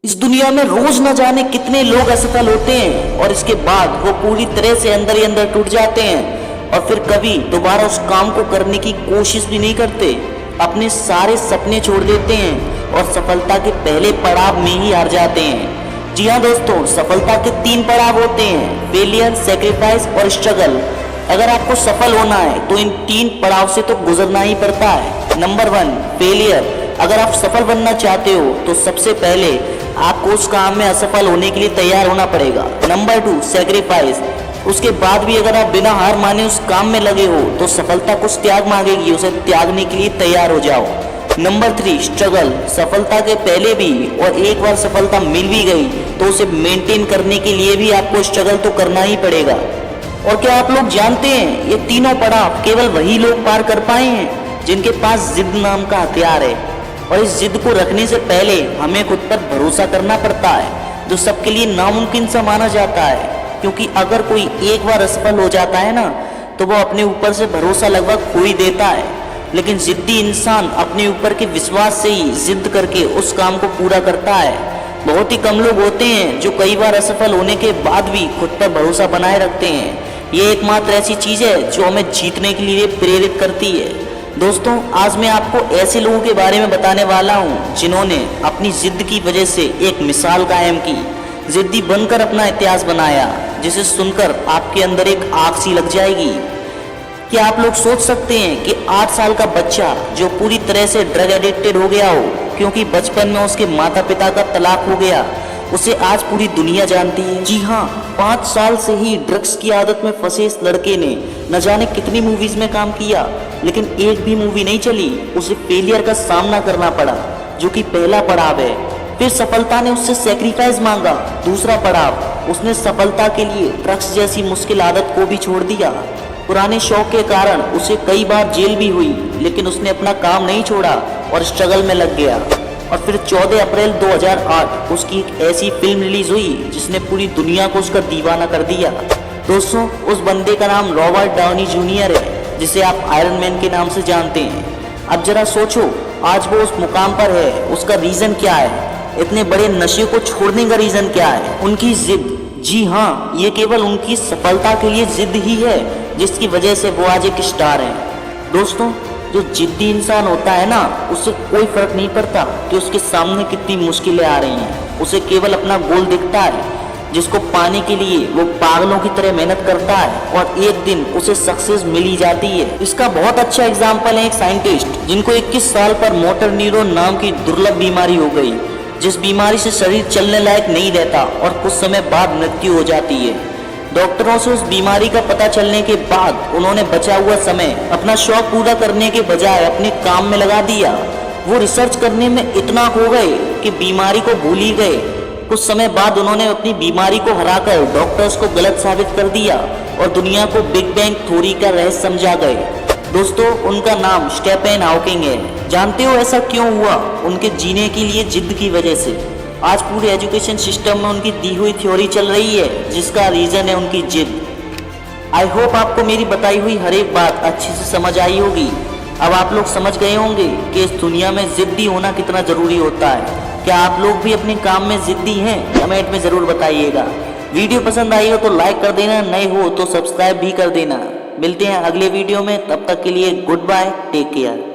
इस दुनिया में रोज न जाने कितने लोग असफल होते हैं और इसके बाद वो पूरी तरह से अंदर ही अंदर टूट जाते हैं और फिर कभी दोबारा उस काम को करने की कोशिश भी नहीं करते, अपने सारे सपने छोड़ देते हैं और सफलता के पहले पड़ाव में ही हार जाते हैं। जी हाँ दोस्तों, सफलता के 3 पड़ाव होते हैं, फेलियर, सेक्रीफाइस और स्ट्रगल। अगर आपको सफल होना है तो इन 3 पड़ाव से तो गुजरना ही पड़ता है। Number 1, failure. अगर आप सफल बनना चाहते हो तो सबसे पहले आपको उस काम में असफल होने के लिए तैयार होना पड़ेगा। Number 2, sacrifice. उसके बाद भी अगर आप बिना हार माने उस काम में लगे हो तो सफलता कुछ त्याग मांगेगी, उसे त्यागने के लिए तैयार हो जाओ। Number 3, struggle. सफलता के पहले भी और एक बार सफलता मिल भी गई तो उसे मेंटेन करने के लिए भी आपको स्ट्रगल तो करना ही पड़ेगा। और क्या आप लोग जानते हैं, ये तीनों पड़ाव केवल वही लोग पार कर पाए हैं जिनके पास जिद नाम का हथियार है। और इस जिद को रखने से पहले हमें खुद पर भरोसा करना पड़ता है, जो सबके लिए नामुमकिन सा माना जाता है। क्योंकि अगर कोई एक बार असफल हो जाता है ना, तो वो अपने ऊपर से भरोसा लगभग खो ही देता है। लेकिन जिद्दी इंसान अपने ऊपर के विश्वास से ही जिद करके उस काम को पूरा करता है। बहुत ही कम लोग होते हैं जो कई बार असफल होने के बाद भी खुद पर भरोसा बनाए रखते हैं। ये एकमात्र ऐसी चीज़ है जो हमें जीतने के लिए प्रेरित करती है। दोस्तों, आज मैं आपको ऐसे लोगों के बारे में बताने वाला हूँ जिन्होंने अपनी जिद की वजह से एक मिसाल कायम की, जिद्दी बनकर अपना इतिहास बनाया, जिसे सुनकर आपके अंदर एक आग सी लग जाएगी। क्या आप लोग सोच सकते हैं कि 8 साल का बच्चा जो पूरी तरह से ड्रग एडिक्टेड हो गया हो क्योंकि बचपन में उसके माता पिता का तलाक हो गया, उसे आज पूरी दुनिया जानती है। जी हाँ, 5 साल से ही ड्रग्स की आदत में फंसे इस लड़के ने न जाने कितनी मूवीज में काम किया, लेकिन एक भी मूवी नहीं चली। उसे फेलियर का सामना करना पड़ा, जो कि पहला पड़ाव है। फिर सफलता ने उससे सेक्रीफाइस मांगा, दूसरा पड़ाव। उसने सफलता के लिए ड्रग्स जैसी मुश्किल आदत को भी छोड़ दिया। पुराने शौक के कारण उसे कई बार जेल भी हुई, लेकिन उसने अपना काम नहीं छोड़ा और स्ट्रगल में लग गया। और फिर 14 अप्रैल 2008 उसकी एक ऐसी फिल्म रिलीज हुई जिसने पूरी दुनिया को उसका दीवाना कर दिया। दोस्तों, उस बंदे का नाम रॉबर्ट डाउनी जूनियर है, जिसे आप आयरन मैन के नाम से जानते हैं। अब जरा सोचो, आज वो उस मुकाम पर है, उसका रीजन क्या है? इतने बड़े नशे को छोड़ने का रीजन क्या है? उनकी जिद। जी हाँ, ये केवल उनकी सफलता के लिए जिद ही है जिसकी वजह से वो आज एक स्टार है। दोस्तों, जो जिद्दी इंसान होता है ना, उससे कोई फर्क नहीं पड़ता कि उसके सामने कितनी मुश्किलें आ रही हैं। उसे केवल अपना गोल दिखता है, जिसको पाने के लिए वो पागलों की तरह मेहनत करता है और एक दिन उसे सक्सेस मिल ही जाती है। इसका बहुत अच्छा एग्जाम्पल है एक साइंटिस्ट जिनको 21 साल पर मोटर न्यूरॉन नाम की दुर्लभ बीमारी हो गई, जिस बीमारी से शरीर चलने लायक नहीं रहता और कुछ समय बाद मृत्यु हो जाती है। डॉक्टरों से उस बीमारी का पता चलने के बाद उन्होंने बचा हुआ समय अपना शौक पूरा करने के बजाय अपने काम में लगा दिया। वो रिसर्च करने में इतना खो गए कि बीमारी को भूल ही गए। कुछ समय बाद उन्होंने अपनी बीमारी को हराकर डॉक्टर्स को गलत साबित कर दिया और दुनिया को बिग बैंग थ्योरी का रहस्य समझा गए। दोस्तों, उनका नाम स्टीफन हॉकिंग है। जानते हो ऐसा क्यों हुआ? उनके जीने के लिए जिद की वजह से। आज पूरे एजुकेशन सिस्टम में उनकी दी हुई थ्योरी चल रही है, जिसका रीजन है उनकी जिद। आई होप आपको मेरी बताई हुई हर एक बात अच्छे से समझ आई होगी। अब आप लोग समझ गए होंगे कि इस दुनिया में जिद्दी होना कितना जरूरी होता है। क्या आप लोग भी अपने काम में जिद्दी हैं? कमेंट में जरूर बताइएगा। वीडियो पसंद आई हो तो लाइक कर देना, नए हो तो सब्सक्राइब भी कर देना। मिलते हैं अगले वीडियो में, तब तक के लिए गुड बाय, टेक केयर।